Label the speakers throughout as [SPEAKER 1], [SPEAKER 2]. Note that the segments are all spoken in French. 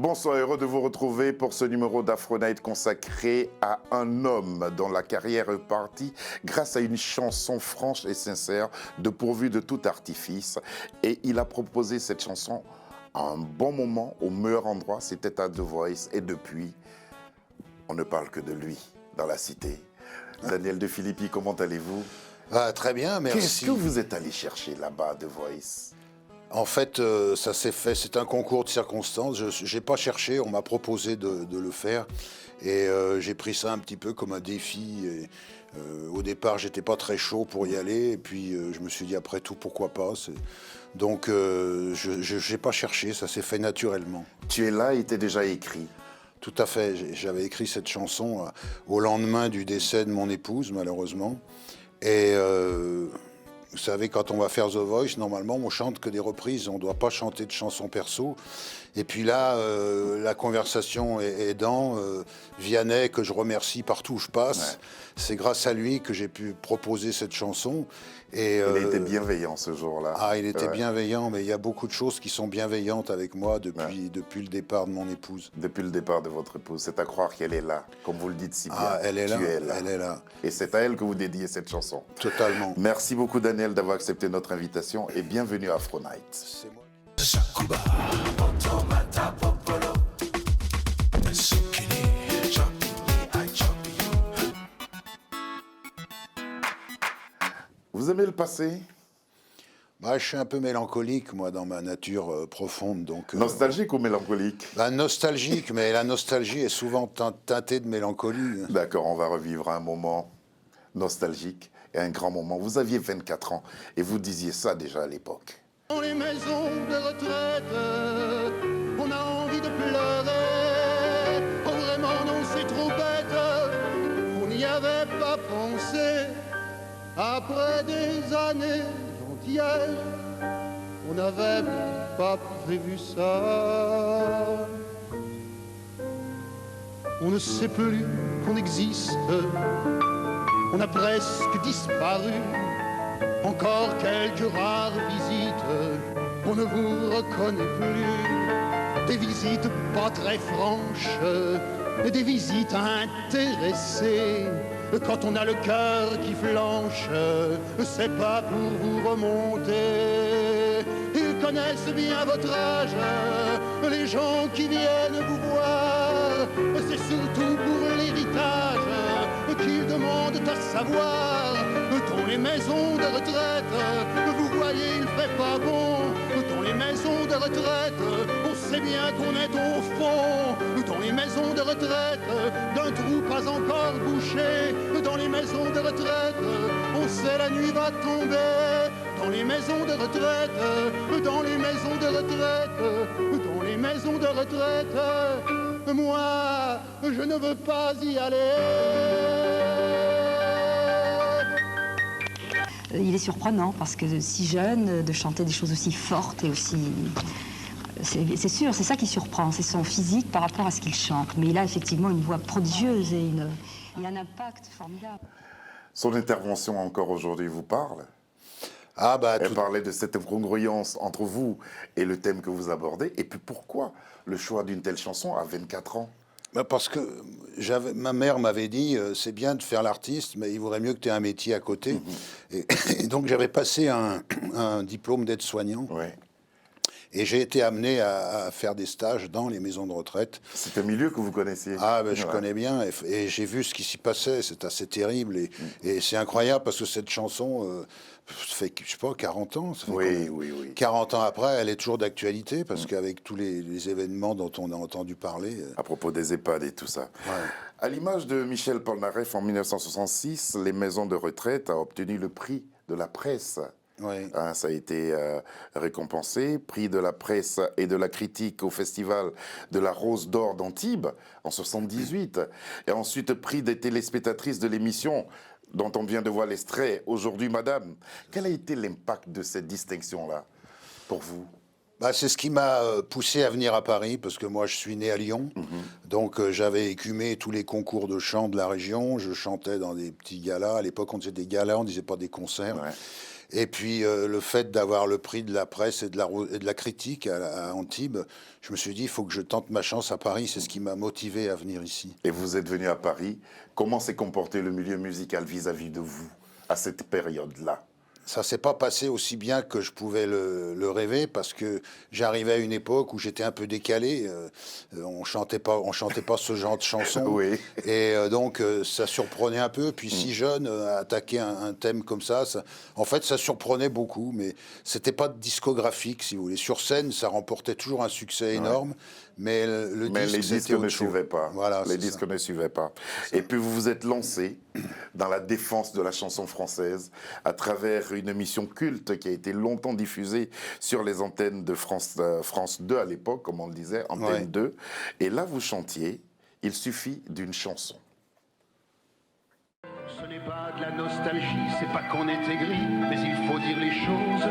[SPEAKER 1] Bonsoir, heureux de vous retrouver pour ce numéro d'Afro-Night consacré à un homme dont la carrière est partie grâce à une chanson franche et sincère, dépourvue de tout artifice. Et il a proposé cette chanson à un bon moment, au meilleur endroit, c'était à The Voice. Et depuis, on ne parle que de lui dans la cité. Daniel De Philippi, comment allez-vous?
[SPEAKER 2] Très bien, merci.
[SPEAKER 1] Qu'est-ce que vous êtes allé chercher là-bas à The Voice?
[SPEAKER 2] En fait, ça s'est fait, c'est un concours de circonstances. Je n'ai pas cherché, on m'a proposé de le faire. Et j'ai pris ça un petit peu comme un défi. Et, au départ, j'étais pas très chaud pour y aller. Et puis, je me suis dit, après tout, pourquoi pas. Donc, je n'ai pas cherché, ça s'est fait naturellement.
[SPEAKER 1] Tu es là, il était déjà écrit.
[SPEAKER 2] Tout à fait. J'avais écrit cette chanson au lendemain du décès de mon épouse, malheureusement. Et vous savez, quand on va faire The Voice, normalement, on chante que des reprises. On ne doit pas chanter de chansons perso. Et puis là, la conversation aidant, Vianney, que je remercie partout où je passe, c'est grâce à lui que j'ai pu proposer cette chanson. Et,
[SPEAKER 1] il était bienveillant ce jour-là.
[SPEAKER 2] Ah, il était bienveillant, mais il y a beaucoup de choses qui sont bienveillantes avec moi depuis le départ de mon épouse.
[SPEAKER 1] Depuis le départ de votre épouse, c'est à croire qu'elle est là, comme vous le dites si bien.
[SPEAKER 2] Ah, elle est là,
[SPEAKER 1] tu es là.
[SPEAKER 2] elle est là.
[SPEAKER 1] Et c'est à elle que vous dédiez cette chanson.
[SPEAKER 2] Totalement.
[SPEAKER 1] Merci beaucoup Daniel d'avoir accepté notre invitation et bienvenue à Afro-Night.
[SPEAKER 2] C'est moi.
[SPEAKER 1] Vous aimez le passé?
[SPEAKER 2] Je suis un peu mélancolique, moi, dans ma nature profonde. Donc,
[SPEAKER 1] nostalgique ou mélancolique?
[SPEAKER 2] Nostalgique, mais la nostalgie est souvent teintée de mélancolie.
[SPEAKER 1] D'accord, on va revivre un moment nostalgique et un grand moment. Vous aviez 24 ans et vous disiez ça déjà à l'époque.
[SPEAKER 3] Dans les maisons de retraite, on a envie de pleurer. Oh vraiment non, c'est trop bête, on n'y avait pas pensé. Après des années entières, on n'avait pas prévu ça. On ne sait plus qu'on existe, on a presque disparu. Encore quelques rares visites, on ne vous reconnaît plus. Des visites pas très franches, des visites intéressées. Quand on a le cœur qui flanche, c'est pas pour vous remonter. Ils connaissent bien votre âge, les gens qui viennent vous voir. C'est surtout pour l'héritage qu'ils demandent à savoir. Dans les maisons de retraite, vous voyez, il fait pas bon. Dans les maisons de retraite, on sait bien qu'on est au fond. Dans les maisons de retraite, d'un trou pas encore bouché. Dans les maisons de retraite, on sait la nuit va tomber. Dans les maisons de retraite, dans les maisons de retraite, dans les maisons de retraite, moi, je ne veux pas y aller.
[SPEAKER 4] Il est surprenant parce que si jeune, de chanter des choses aussi fortes et aussi... C'est sûr, c'est ça qui surprend, c'est son physique par rapport à ce qu'il chante. Mais il a effectivement une voix prodigieuse et un impact formidable.
[SPEAKER 1] Son intervention encore aujourd'hui vous parle? Elle parlait de cette incongruence entre vous et le thème que vous abordez. Et puis pourquoi le choix d'une telle chanson à 24 ans?
[SPEAKER 2] Parce que ma mère m'avait dit c'est bien de faire l'artiste, mais il vaudrait mieux que tu aies un métier à côté. Et donc j'avais passé un diplôme d'aide-soignant.
[SPEAKER 1] Ouais.
[SPEAKER 2] Et j'ai été amené à faire des stages dans les maisons de retraite.
[SPEAKER 1] C'est un milieu que vous connaissiez?
[SPEAKER 2] Je connais bien. Et j'ai vu ce qui s'y passait. C'est assez terrible. Et c'est incroyable parce que cette chanson fait, je sais pas, 40 ans. Ça fait
[SPEAKER 1] oui.
[SPEAKER 2] 40 ans après, elle est toujours d'actualité parce qu'avec tous les événements dont on a entendu parler.
[SPEAKER 1] À propos des EHPAD et tout ça.
[SPEAKER 2] Ouais.
[SPEAKER 1] À l'image de Michel Polnareff en 1966, les maisons de retraite ont obtenu le prix de la presse.
[SPEAKER 2] Oui.
[SPEAKER 1] Ça a été récompensé, prix de la presse et de la critique au festival de la Rose d'Or d'Antibes en 78. Et ensuite, prix des téléspectatrices de l'émission dont on vient de voir l'extrait aujourd'hui, madame. Quel a été l'impact de cette distinction-là pour vous?
[SPEAKER 2] C'est ce qui m'a poussé à venir à Paris, parce que moi je suis né à Lyon, donc j'avais écumé tous les concours de chant de la région, je chantais dans des petits galas, à l'époque on disait des galas, on disait pas des concerts.
[SPEAKER 1] Ouais.
[SPEAKER 2] Et puis le fait d'avoir le prix de la presse et de la critique à Antibes, je me suis dit, il faut que je tente ma chance à Paris. C'est ce qui m'a motivé à venir ici.
[SPEAKER 1] Et vous êtes venu à Paris. Comment s'est comporté le milieu musical vis-à-vis de vous à cette période-là?
[SPEAKER 2] Ça s'est pas passé aussi bien que je pouvais le rêver, parce que j'arrivais à une époque où j'étais un peu décalé. On chantait pas ce genre de chansons.
[SPEAKER 1] Oui.
[SPEAKER 2] Et donc ça surprenait un peu. Puis si jeune, attaquer un thème comme ça, en fait, ça surprenait beaucoup. Mais c'était pas discographique, si vous voulez. Sur scène, ça remportait toujours un succès énorme. Mais
[SPEAKER 1] les disques ne suivaient pas.
[SPEAKER 2] Voilà,
[SPEAKER 1] les disques ne suivaient pas. Et puis vous vous êtes lancé dans la défense de la chanson française à travers une émission culte qui a été longtemps diffusée sur les antennes de France 2 à l'époque, comme on le disait, Antenne 2. Et là, vous chantiez « Il suffit d'une chanson ».
[SPEAKER 3] Ce n'est pas de la nostalgie, c'est pas qu'on est aigri, mais il faut dire les choses.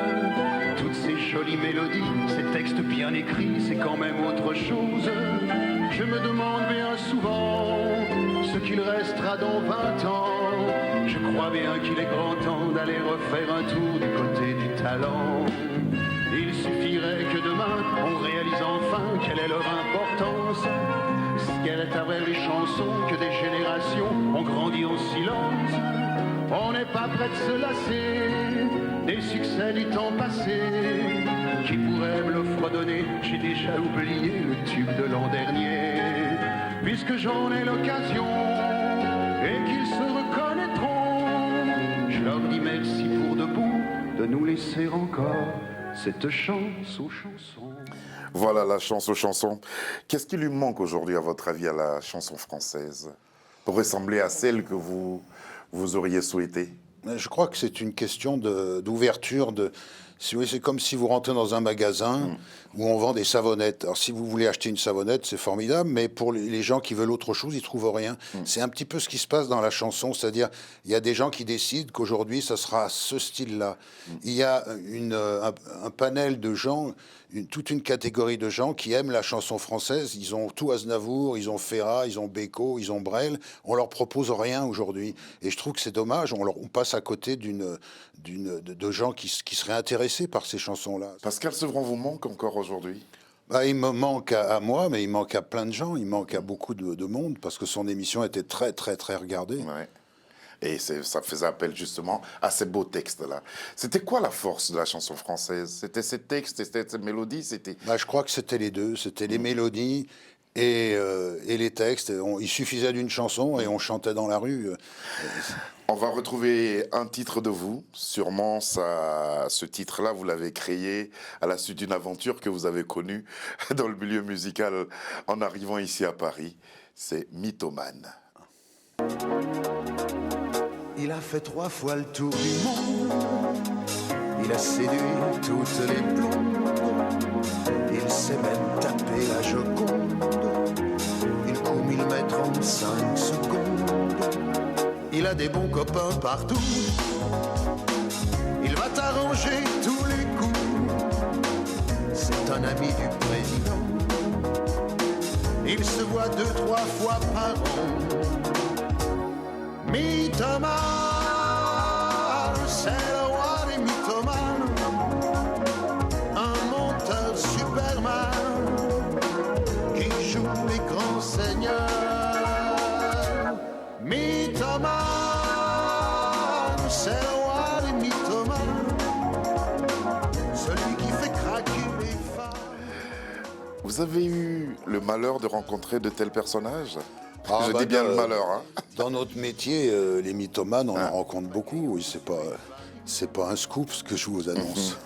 [SPEAKER 3] Toutes ces jolies mélodies, ces textes bien écrits, c'est quand même autre chose. Je me demande bien souvent ce qu'il restera dans 20 ans. Je crois bien qu'il est grand temps d'aller refaire un tour du côté du talent. Il suffirait que demain on réalise enfin quelle est leur importance. Ce qu'elle est à travers les chansons que des générations ont grandi en silence. On n'est pas prêt de se lasser des succès du temps passé. Qui pourrait me le fredonner? J'ai déjà oublié le tube de l'an dernier. Puisque j'en ai l'occasion et qu'ils se reconnaîtront, je leur dis merci pour debout de nous laisser encore cette chance aux chansons.
[SPEAKER 1] Voilà la chance aux chansons. Qu'est-ce qui lui manque aujourd'hui, à votre avis, à la chanson française pour ressembler à celle que vous auriez souhaité?
[SPEAKER 2] Je crois que c'est une question d'ouverture. Si vous voulez, c'est comme si vous rentrez dans un magasin où on vend des savonnettes. Alors, si vous voulez acheter une savonnette, c'est formidable, mais pour les gens qui veulent autre chose, ils trouvent rien. C'est un petit peu ce qui se passe dans la chanson, c'est-à-dire il y a des gens qui décident qu'aujourd'hui, ça sera ce style-là. Il y a un panel de gens, toute une catégorie de gens qui aiment la chanson française. Ils ont tout Aznavour, ils ont Ferrat, ils ont Beko, ils ont Brel. On leur propose rien aujourd'hui. Et je trouve que c'est dommage. On passe à côté de gens qui seraient intéressés par ces chansons-là.
[SPEAKER 1] Pascal Sevran vous manque encore aujourd'hui?
[SPEAKER 2] Il me manque à moi, mais il manque à plein de gens. Il manque à beaucoup de monde, parce que son émission était très, très, très regardée.
[SPEAKER 1] Ouais. Et ça faisait appel justement à ces beaux textes-là. C'était quoi la force de la chanson française? C'était ces textes, c'était ces mélodies, c'était...
[SPEAKER 2] Je crois que c'était les deux. C'était les mélodies et les textes. Il suffisait d'une chanson et on chantait dans la rue.
[SPEAKER 1] On va retrouver un titre de vous. Sûrement, ce titre-là, vous l'avez créé à la suite d'une aventure que vous avez connue dans le milieu musical en arrivant ici à Paris. C'est Mythomane.
[SPEAKER 5] Il a fait 3 fois le tour du monde. Il a séduit toutes les blondes. Il s'est même tapé la Joconde. Il court 1000 mètres en 5 secondes. Il a des bons copains partout. Il va t'arranger tous les coups. C'est un ami du président. Il se voit 2-3 fois par an. Mythomane, c'est le roi des mythomanes. Un menteur Superman qui joue les grands seigneurs. Mythomane, c'est le roi des mythomanes. Celui qui fait craquer les femmes.
[SPEAKER 1] Vous avez eu le malheur de rencontrer de tels personnages? Je
[SPEAKER 2] bah,
[SPEAKER 1] dis bien le malheur. Hein.
[SPEAKER 2] Dans notre métier, les mythomanes, on en rencontre beaucoup. Oui, c'est pas un scoop ce que je vous annonce.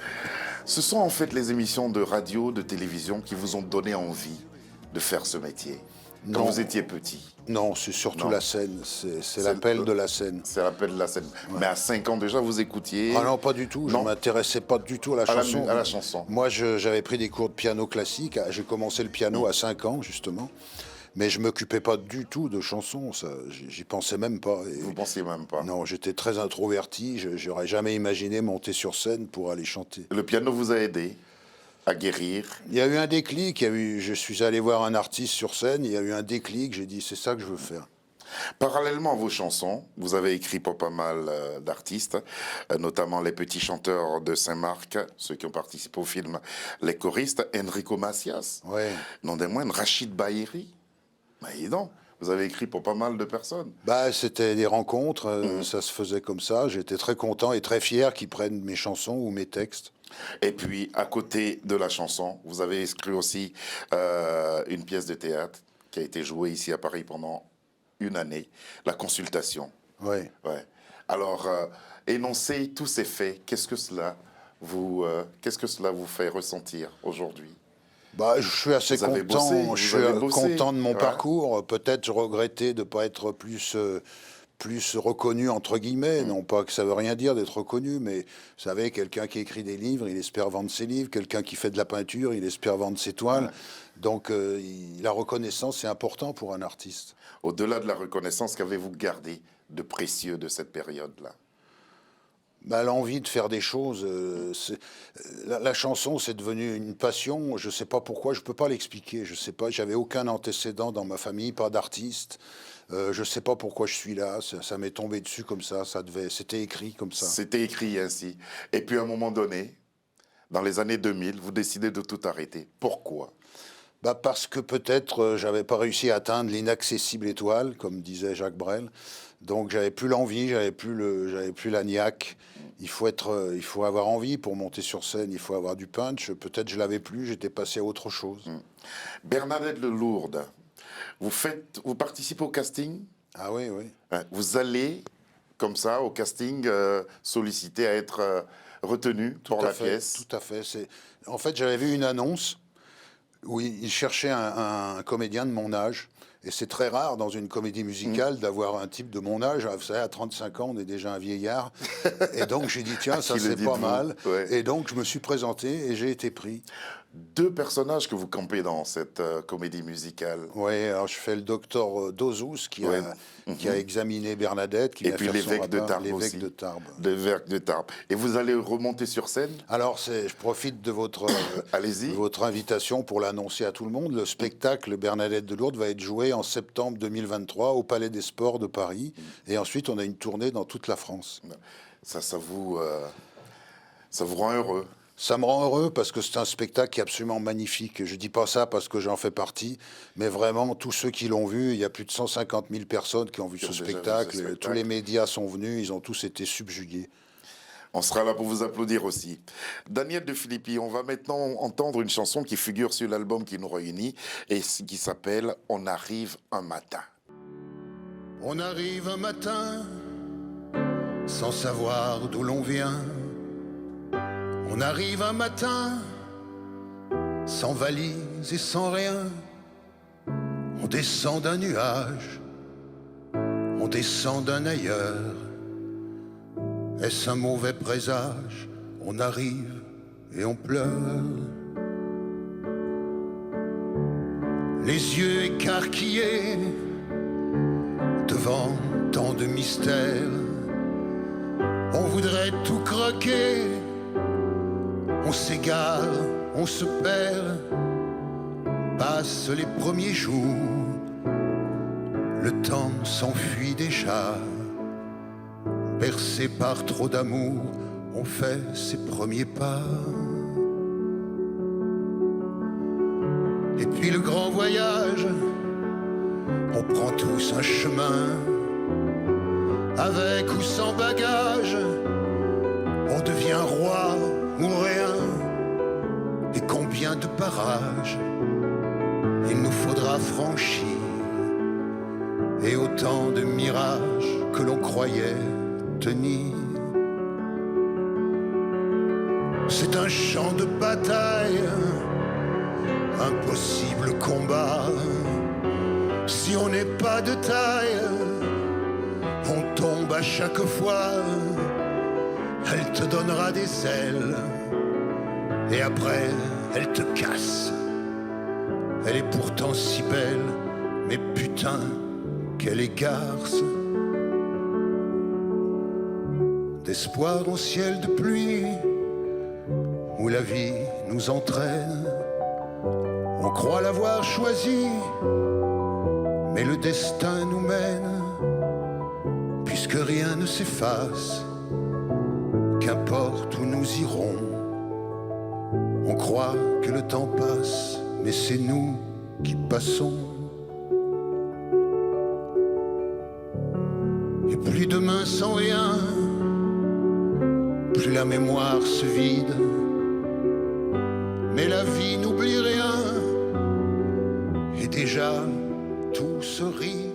[SPEAKER 1] Ce sont en fait les émissions de radio, de télévision qui vous ont donné envie de faire ce métier quand
[SPEAKER 2] Non.
[SPEAKER 1] vous étiez petit?
[SPEAKER 2] Non, c'est surtout la scène. C'est l'appel de la scène.
[SPEAKER 1] C'est l'appel de la scène. Ouais. Mais à 5 ans déjà, vous écoutiez?
[SPEAKER 2] Ah non, pas du tout. Je ne m'intéressais pas du tout à la chanson.
[SPEAKER 1] À la chanson.
[SPEAKER 2] Moi, j'avais pris des cours de piano classique. J'ai commencé le piano à 5 ans, justement. Mais je ne m'occupais pas du tout de chansons. J'y pensais même pas.
[SPEAKER 1] Vous ne pensiez même pas?
[SPEAKER 2] Non, j'étais très introverti. Je n'aurais jamais imaginé monter sur scène pour aller chanter.
[SPEAKER 1] Le piano vous a aidé à guérir?
[SPEAKER 2] Il y a eu un déclic. Je suis allé voir un artiste sur scène. Il y a eu un déclic. J'ai dit, c'est ça que je veux faire.
[SPEAKER 1] Parallèlement à vos chansons, vous avez écrit pour pas mal d'artistes, notamment les petits chanteurs de Saint-Marc, ceux qui ont participé au film Les Choristes, Enrico Macias,
[SPEAKER 2] Ouais.
[SPEAKER 1] non des moindres, Rachid Bahiri. Bah, dis donc, vous avez écrit pour pas mal de personnes.
[SPEAKER 2] Bah, c'était des rencontres, ça se faisait comme ça. J'étais très content et très fier qu'ils prennent mes chansons ou mes textes.
[SPEAKER 1] Et puis, à côté de la chanson, vous avez écrit aussi une pièce de théâtre qui a été jouée ici à Paris pendant une année, La Consultation.
[SPEAKER 2] Ouais.
[SPEAKER 1] Ouais. Alors, énoncer tous ces faits, qu'est-ce que cela vous fait ressentir aujourd'hui?
[SPEAKER 2] Bah, je suis assez
[SPEAKER 1] Vous avez
[SPEAKER 2] content.
[SPEAKER 1] bossé,
[SPEAKER 2] Je
[SPEAKER 1] vous avez
[SPEAKER 2] suis
[SPEAKER 1] bossé.
[SPEAKER 2] content de mon
[SPEAKER 1] Ouais.
[SPEAKER 2] parcours. Peut-être je regrettais de ne pas être plus reconnu, entre guillemets. Non pas que ça veut rien dire d'être reconnu, mais vous savez, quelqu'un qui écrit des livres, il espère vendre ses livres. Quelqu'un qui fait de la peinture, il espère vendre ses toiles. Donc, la reconnaissance, c'est important pour un artiste.
[SPEAKER 1] Au-delà de la reconnaissance, qu'avez-vous gardé de précieux de cette période-là?
[SPEAKER 2] Bah, l'envie de faire des choses, la chanson, c'est devenu une passion. Je ne sais pas pourquoi, je ne peux pas l'expliquer. Je sais pas, j'avais aucun antécédent dans ma famille, pas d'artiste. Je ne sais pas pourquoi je suis là. Ça m'est tombé dessus comme ça. C'était écrit comme ça.
[SPEAKER 1] C'était écrit ainsi. Et puis à un moment donné, dans les années 2000, vous décidez de tout arrêter. Pourquoi?
[SPEAKER 2] Bah parce que peut-être j'avais pas réussi à atteindre l'inaccessible étoile, comme disait Jacques Brel. Donc j'avais plus l'envie, j'avais plus la niaque. Il faut avoir envie pour monter sur scène. Il faut avoir du punch. Peut-être je l'avais plus. J'étais passé à autre chose.
[SPEAKER 1] Bernadette de Lourdes, vous participez au casting?
[SPEAKER 2] Ah oui, oui.
[SPEAKER 1] Vous allez, comme ça, au casting, solliciter à être retenu pour la pièce?
[SPEAKER 2] Tout à fait. En fait, j'avais vu une annonce où il cherchait un comédien de mon âge. Et c'est très rare dans une comédie musicale d'avoir un type de mon âge. Vous savez, à 35 ans, on est déjà un vieillard. Et donc, j'ai dit, tiens, ça c'est pas mal.
[SPEAKER 1] Ouais.
[SPEAKER 2] Et donc, je me suis présenté et j'ai été pris.
[SPEAKER 1] Deux personnages que vous campez dans cette comédie musicale.
[SPEAKER 2] Oui, alors je fais le docteur Dozous qui a examiné Bernadette, qui
[SPEAKER 1] Et
[SPEAKER 2] m'a
[SPEAKER 1] puis
[SPEAKER 2] fait son
[SPEAKER 1] l'évêque de
[SPEAKER 2] rapport,
[SPEAKER 1] Tarbes aussi.
[SPEAKER 2] l'évêque de Tarbes.
[SPEAKER 1] L'évêque de Tarbes. Et vous allez remonter sur scène?
[SPEAKER 2] Alors, je profite de
[SPEAKER 1] Allez-y.
[SPEAKER 2] votre invitation pour l'annoncer à tout le monde. Le spectacle Bernadette de Lourdes va être joué en septembre 2023 au Palais des Sports de Paris. Et ensuite, on a une tournée dans toute la France.
[SPEAKER 1] Ça vous rend heureux?
[SPEAKER 2] Ça me rend heureux parce que c'est un spectacle qui est absolument magnifique. Je dis pas ça parce que j'en fais partie, mais vraiment, tous ceux qui l'ont vu, il y a plus de 150 000 personnes qui ont vu ce spectacle. Tous les médias sont venus, ils ont tous été subjugués.
[SPEAKER 1] On sera là pour vous applaudir aussi. Daniel de Philippi, on va maintenant entendre une chanson qui figure sur l'album qui nous réunit et qui s'appelle « On arrive un matin ».
[SPEAKER 3] On arrive un matin sans savoir d'où l'on vient. On arrive un matin sans valise et sans rien. On descend d'un nuage, on descend d'un ailleurs. Est-ce un mauvais présage? On arrive et on pleure. Les yeux écarquillés devant tant de mystères. On voudrait tout croquer. On s'égare, on se perd. Passent les premiers jours. Le temps s'enfuit déjà. Bercé par trop d'amour, on fait ses premiers pas. Et puis le grand voyage, on prend tous un chemin. Avec ou sans bagage, on devient roi ou rien. Et combien de parages il nous faudra franchir. Et autant de mirages que l'on croyait tenir. C'est un champ de bataille, impossible combat. Si on n'est pas de taille, on tombe à chaque fois. Elle te donnera des ailes et après elle te casse. Elle est pourtant si belle, mais putain qu'elle est garce. D'espoir au ciel de pluie, où la vie nous entraîne. On croit l'avoir choisi, mais le destin nous mène que rien ne s'efface, qu'importe où nous irons. On croit que le temps passe, mais c'est nous qui passons. Et plus demain sans rien, plus la mémoire se vide. Mais la vie n'oublie rien, et déjà tout se ride.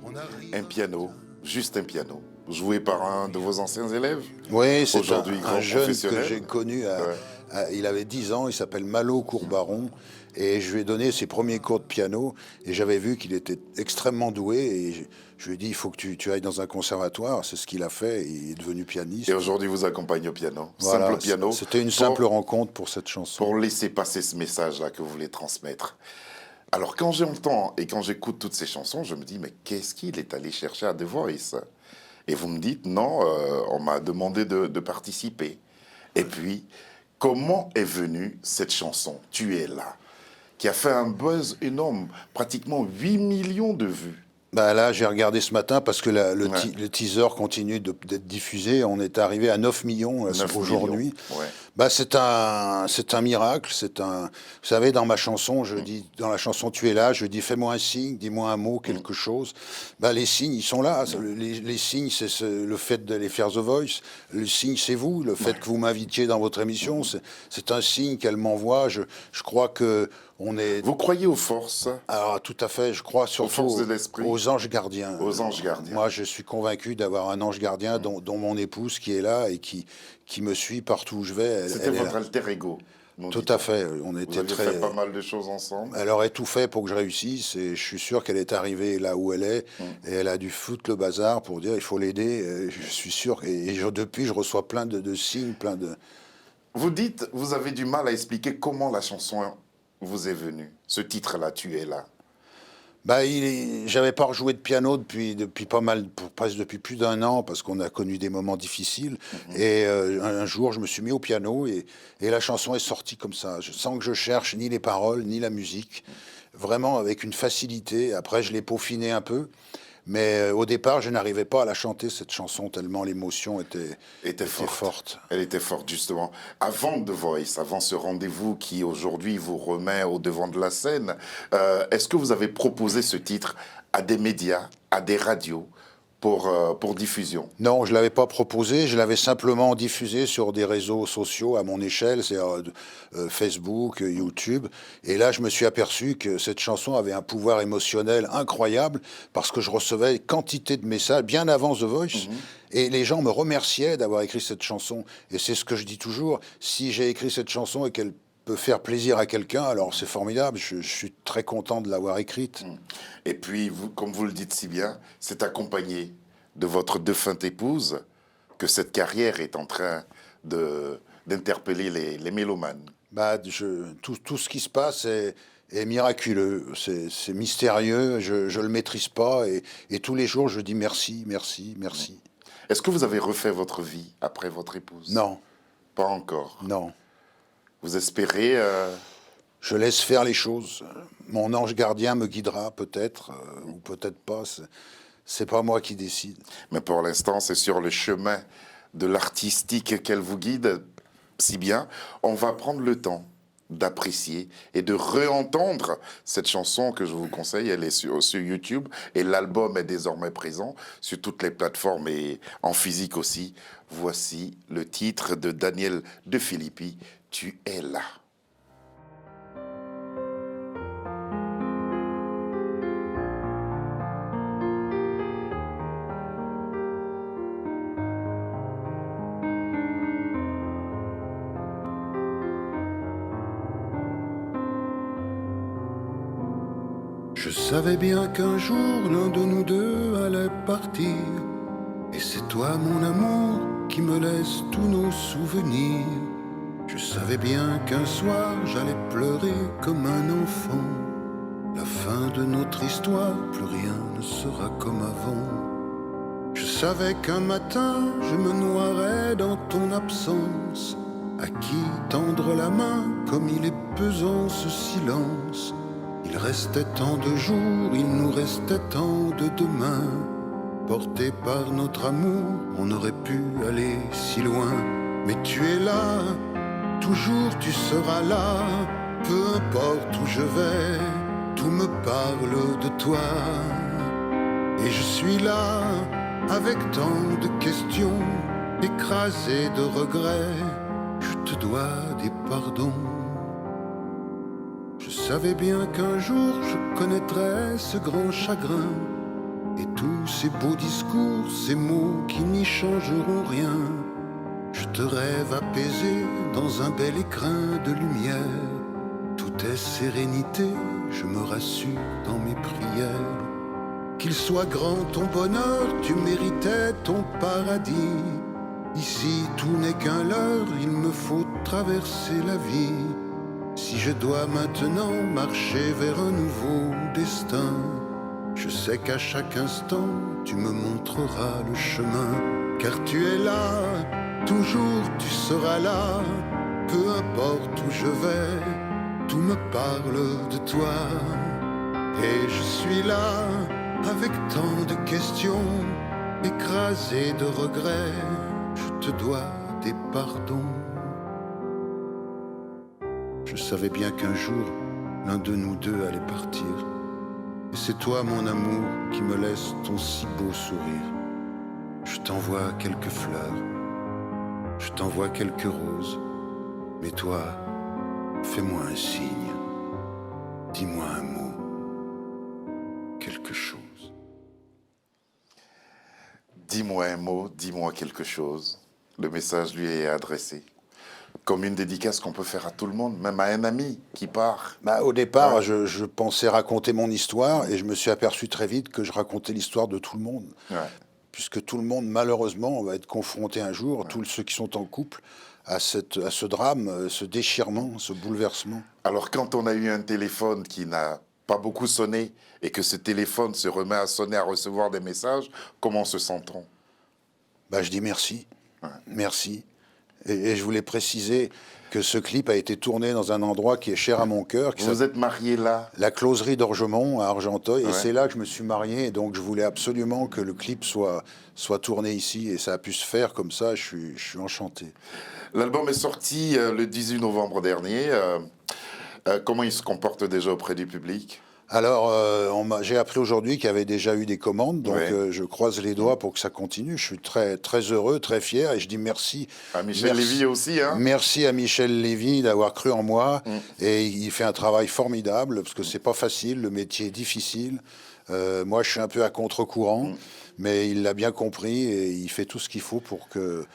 [SPEAKER 3] On arrive
[SPEAKER 1] Un piano, juste un piano, joué par un de vos anciens élèves.
[SPEAKER 2] Oui, c'est
[SPEAKER 1] Aujourd'hui, grand
[SPEAKER 2] un jeune que
[SPEAKER 1] professionnel.
[SPEAKER 2] j'ai connu,
[SPEAKER 1] Ouais.
[SPEAKER 2] il avait 10 ans, il s'appelle Malo Courbaron, et je lui ai donné ses premiers cours de piano, et j'avais vu qu'il était extrêmement doué, et je lui ai dit, il faut que tu ailles dans un conservatoire, c'est ce qu'il a fait, et il est devenu pianiste.
[SPEAKER 1] Et aujourd'hui, vous accompagne au piano.
[SPEAKER 2] Voilà,
[SPEAKER 1] Simple piano.
[SPEAKER 2] C'était une
[SPEAKER 1] pour-
[SPEAKER 2] simple rencontre pour cette chanson.
[SPEAKER 1] Pour laisser passer ce message-là que vous voulez transmettre. Alors, quand j'entends et quand j'écoute toutes ces chansons, je me dis, mais qu'est-ce qu'il est allé chercher à The Voice? Et vous me dites, non, on m'a demandé de participer. Et puis, comment est venue cette chanson, Tu es là, qui a fait un buzz énorme, pratiquement 8 millions de vues?
[SPEAKER 2] Bah là, j'ai regardé ce matin parce que le
[SPEAKER 1] Ouais.
[SPEAKER 2] teaser continue d'être diffusé. On est arrivé à 9 millions
[SPEAKER 1] 9
[SPEAKER 2] aujourd'hui.
[SPEAKER 1] millions, ouais.
[SPEAKER 2] Bah, c'est un miracle. Vous savez, dans ma chanson, je dis, dans la chanson Tu es là, je dis fais-moi un signe, dis-moi un mot, quelque chose. Bah, les signes, ils sont là. Les signes, c'est le fait d'aller faire The Voice. Le signe, c'est vous. Le fait que vous m'invitiez dans votre émission, c'est un signe qu'elle m'envoie. Je crois que on est.
[SPEAKER 1] Vous croyez aux forces?
[SPEAKER 2] Alors, tout à fait, je crois surtout
[SPEAKER 1] forces de l'esprit.
[SPEAKER 2] aux anges gardiens.
[SPEAKER 1] Aux anges gardiens.
[SPEAKER 2] Moi, je suis convaincu d'avoir un ange gardien, dont mon épouse qui est là et qui me suit partout où je vais.
[SPEAKER 1] C'était
[SPEAKER 2] Elle est
[SPEAKER 1] votre
[SPEAKER 2] là.
[SPEAKER 1] alter ego. nous
[SPEAKER 2] Tout
[SPEAKER 1] dit-on.
[SPEAKER 2] à fait. On
[SPEAKER 1] Vous
[SPEAKER 2] était
[SPEAKER 1] avez
[SPEAKER 2] très.
[SPEAKER 1] fait pas mal de choses ensemble.
[SPEAKER 2] Elle aurait tout fait pour que je réussisse et je suis sûr qu'elle est arrivée là où elle est et elle a dû foutre le bazar pour dire il faut l'aider. Je suis sûr. Depuis, je reçois plein de signes, plein de.
[SPEAKER 1] Vous dites, vous avez du mal à expliquer comment la chanson vous est venue. Ce titre-là, Tu es là.
[SPEAKER 2] Bah, j'avais pas rejoué de piano depuis pas mal, presque depuis plus d'un an, parce qu'on a connu des moments difficiles. Et un jour, je me suis mis au piano et la chanson est sortie comme ça, sans que je cherche ni les paroles ni la musique, vraiment avec une facilité. Après, je l'ai peaufinée un peu, mais au départ, je n'arrivais pas à la chanter cette chanson tellement l'émotion était forte.
[SPEAKER 1] Elle était forte, justement. Avant The Voice, avant ce rendez-vous qui aujourd'hui vous remet au devant de la scène, est-ce que vous avez proposé ce titre à des médias, à des radios pour diffusion?
[SPEAKER 2] Non, je ne l'avais pas proposé, je l'avais simplement diffusé sur des réseaux sociaux à mon échelle, c'est Facebook, YouTube. Et là, je me suis aperçu que cette chanson avait un pouvoir émotionnel incroyable parce que je recevais quantité de messages bien avant The Voice. Et les gens me remerciaient d'avoir écrit cette chanson. Et c'est ce que je dis toujours, si j'ai écrit cette chanson et qu'elle peut faire plaisir à quelqu'un, alors c'est formidable, je suis très content de l'avoir écrite.
[SPEAKER 1] Et puis, vous, comme vous le dites si bien, c'est accompagné de votre défunte épouse que cette carrière est en train d'interpeller les mélomanes.
[SPEAKER 2] Bah, tout ce qui se passe est miraculeux, c'est mystérieux, je le maîtrise pas et tous les jours je dis merci, merci, merci.
[SPEAKER 1] Est-ce que vous avez refait votre vie après votre épouse?
[SPEAKER 2] Non,
[SPEAKER 1] Pas encore.
[SPEAKER 2] non.
[SPEAKER 1] Vous espérez
[SPEAKER 2] Je laisse faire les choses. Mon ange gardien me guidera peut-être, ou peut-être pas. C'est pas moi qui décide.
[SPEAKER 1] Mais pour l'instant, c'est sur le chemin de l'artistique qu'elle vous guide si bien. On va prendre le temps d'apprécier et de réentendre cette chanson que je vous conseille. Elle est sur YouTube et l'album est désormais présent sur toutes les plateformes et en physique aussi. Voici le titre de Daniel De Filippi, Tu es là.
[SPEAKER 3] Je savais bien qu'un jour l'un de nous deux allait partir. Et c'est toi mon amour qui me laisse tous nos souvenirs. Je savais bien qu'un soir j'allais pleurer comme un enfant. La fin de notre histoire, plus rien ne sera comme avant. Je savais qu'un matin je me noierais dans ton absence. À qui tendre la main comme il est pesant ce silence. Il restait tant de jours, il nous restait tant de demain. Porté par notre amour, on aurait pu aller si loin. Mais tu es là, toujours tu seras là. Peu importe où je vais, tout me parle de toi. Et je suis là, avec tant de questions, écrasé de regrets. Je te dois des pardons. Je savais bien qu'un jour je connaîtrais ce grand chagrin. Et tous ces beaux discours, ces mots qui n'y changeront rien. Je te rêve apaisé dans un bel écrin de lumière. Tout est sérénité, je me rassure dans mes prières. Qu'il soit grand ton bonheur, tu méritais ton paradis. Ici tout n'est qu'un leurre, il me faut traverser la vie. Si je dois maintenant marcher vers un nouveau destin, je sais qu'à chaque instant, tu me montreras le chemin. Car tu es là, toujours tu seras là. Peu importe où je vais, tout me parle de toi. Et je suis là, avec tant de questions, écrasé de regrets. Je te dois des pardons. Je savais bien qu'un jour, l'un de nous deux allait partir. Et c'est toi, mon amour, qui me laisse ton si beau sourire. Je t'envoie quelques fleurs, je t'envoie quelques roses. Mais toi, fais-moi un signe, dis-moi un mot, quelque chose.
[SPEAKER 1] Dis-moi un mot, dis-moi quelque chose. Le message lui est adressé. Comme une dédicace qu'on peut faire à tout le monde, même à un ami qui part.
[SPEAKER 2] Au départ, je pensais raconter mon histoire et je me suis aperçu très vite que je racontais l'histoire de tout le monde.
[SPEAKER 1] Ouais.
[SPEAKER 2] Puisque tout le monde, malheureusement, va être confronté un jour, tous ceux qui sont en couple, à ce drame, ce déchirement, ce bouleversement.
[SPEAKER 1] Alors quand on a eu un téléphone qui n'a pas beaucoup sonné et que ce téléphone se remet à sonner, à recevoir des messages, comment se sent-on?
[SPEAKER 2] Je dis merci. Ouais. Merci. Et je voulais préciser que ce clip a été tourné dans un endroit qui est cher à mon cœur.
[SPEAKER 1] Vous êtes marié là?
[SPEAKER 2] La closerie d'Orgemont à Argenteuil.
[SPEAKER 1] Ouais.
[SPEAKER 2] Et c'est là que je me suis marié. Et donc je voulais absolument que le clip soit tourné ici. Et ça a pu se faire comme ça. Je suis enchanté.
[SPEAKER 1] L'album est sorti le 18 novembre dernier. Comment il se comporte déjà auprès du public?
[SPEAKER 2] Alors, j'ai appris aujourd'hui qu'il y avait déjà eu des commandes, donc
[SPEAKER 1] ouais.
[SPEAKER 2] Je croise les doigts pour que ça continue. Je suis très, très heureux, très fier, et je dis merci.
[SPEAKER 1] À Michel Lévy aussi, hein?
[SPEAKER 2] Merci à Michel Lévy d'avoir cru en moi, et il fait un travail formidable, parce que c'est pas facile, le métier est difficile. Moi, je suis un peu à contre-courant, mais il l'a bien compris, et il fait tout ce qu'il faut pour que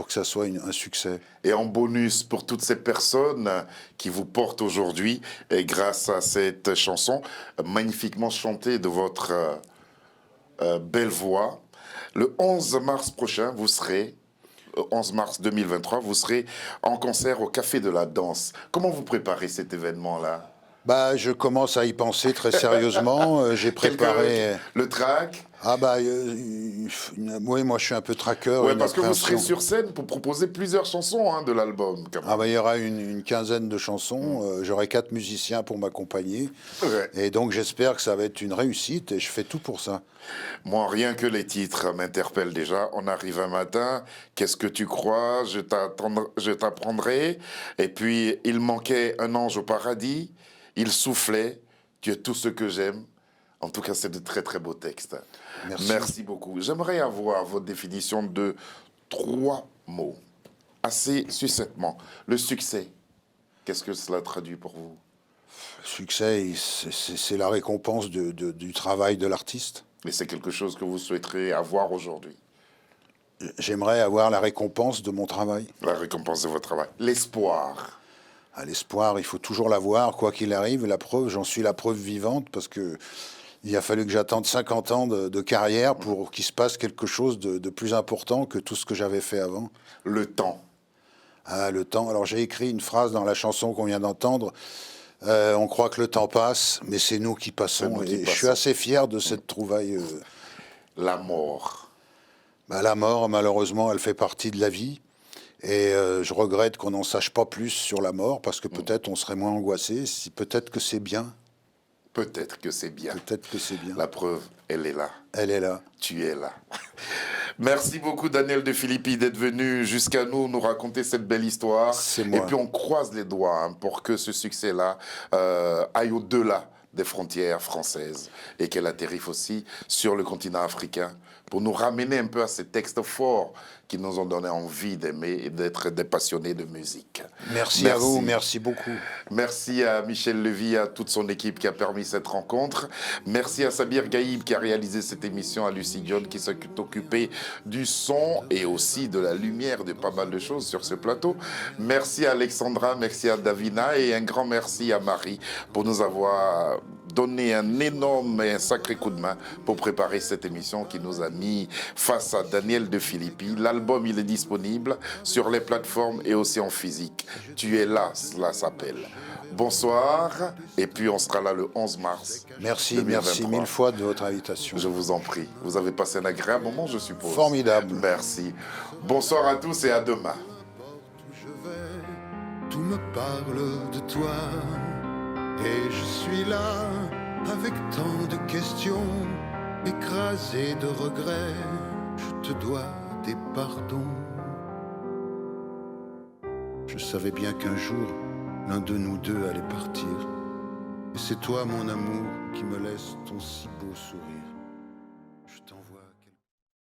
[SPEAKER 2] ça soit un succès.
[SPEAKER 1] Et en bonus, pour toutes ces personnes qui vous portent aujourd'hui, et grâce à cette chanson magnifiquement chantée de votre belle voix, le 11 mars prochain, vous serez, 11 mars 2023, vous serez en concert au Café de la Danse. Comment vous préparez cet événement-là?
[SPEAKER 2] Je commence à y penser très sérieusement. J'ai préparé...
[SPEAKER 1] Le track?
[SPEAKER 2] Oui, moi je suis un peu traqueur.
[SPEAKER 1] Oui, parce que vous serez sur scène pour proposer plusieurs chansons de l'album.
[SPEAKER 2] Il y aura une quinzaine de chansons. J'aurai 4 musiciens pour m'accompagner.
[SPEAKER 1] Ouais.
[SPEAKER 2] Et donc j'espère que ça va être une réussite et je fais tout pour ça.
[SPEAKER 1] Moi, rien que les titres m'interpellent déjà. On arrive un matin, qu'est-ce que tu crois? Je t'apprendrai. Et puis, il manquait un ange au paradis. Il soufflait, tu es tout ce que j'aime. En tout cas, c'est de très, très beaux textes. Merci beaucoup. J'aimerais avoir votre définition de 3 mots, assez succinctement. Le succès, qu'est-ce que cela traduit pour vous?
[SPEAKER 2] Le succès, c'est la récompense du travail de l'artiste.
[SPEAKER 1] Et c'est quelque chose que vous souhaiterez avoir aujourd'hui?
[SPEAKER 2] J'aimerais avoir la récompense de mon travail.
[SPEAKER 1] La récompense de votre travail. L'espoir.
[SPEAKER 2] L'espoir, il faut toujours l'avoir, quoi qu'il arrive. La preuve, j'en suis la preuve vivante, parce que il a fallu que j'attende 50 ans de carrière pour qu'il se passe quelque chose de plus important que tout ce que j'avais fait avant.
[SPEAKER 1] Le temps.
[SPEAKER 2] Le temps. Alors j'ai écrit une phrase dans la chanson qu'on vient d'entendre. On croit que le temps passe, mais c'est nous qui passons. Je suis assez fier de cette trouvaille.
[SPEAKER 1] La mort.
[SPEAKER 2] La mort, malheureusement, elle fait partie de la vie. Et je regrette qu'on n'en sache pas plus sur la mort, parce que peut-être on serait moins angoissé. Peut-être que c'est bien.
[SPEAKER 1] Peut-être que c'est bien.
[SPEAKER 2] Peut-être que c'est bien.
[SPEAKER 1] La preuve, elle est là.
[SPEAKER 2] Elle est là.
[SPEAKER 1] Tu es là. Merci beaucoup, Daniel De Filippi, d'être venu jusqu'à nous raconter cette belle histoire.
[SPEAKER 2] C'est moi.
[SPEAKER 1] Et puis, on croise les doigts pour que ce succès-là aille au-delà des frontières françaises et qu'elle atterrisse aussi sur le continent africain pour nous ramener un peu à ces textes forts qui nous ont donné envie d'aimer et d'être des passionnés de musique.
[SPEAKER 2] Merci à vous, merci beaucoup.
[SPEAKER 1] Merci à Michel Levy et à toute son équipe qui a permis cette rencontre. Merci à Sabir Gaïb qui a réalisé cette émission, à Lucie John qui s'est occupée du son et aussi de la lumière, de pas mal de choses sur ce plateau. Merci à Alexandra, merci à Davina et un grand merci à Marie pour nous avoir donné un énorme et un sacré coup de main pour préparer cette émission qui nous a mis face à Daniel De Filippi. L'album, il est disponible sur les plateformes et aussi en physique. Tu es là, cela s'appelle. Bonsoir, et puis on sera là le 11 mars.
[SPEAKER 2] Merci,
[SPEAKER 1] 2023.
[SPEAKER 2] merci mille fois de votre invitation.
[SPEAKER 1] Je vous en prie. Vous avez passé un agréable moment, je suppose.
[SPEAKER 2] Formidable.
[SPEAKER 1] Merci. Bonsoir à tous et à demain.
[SPEAKER 3] Tout me parle de toi. Et je suis là avec tant de questions, écrasé de regrets, je te dois des pardons. Je savais bien qu'un jour, l'un de nous deux allait partir. Et c'est toi, mon amour, qui me laisse ton si beau sourire.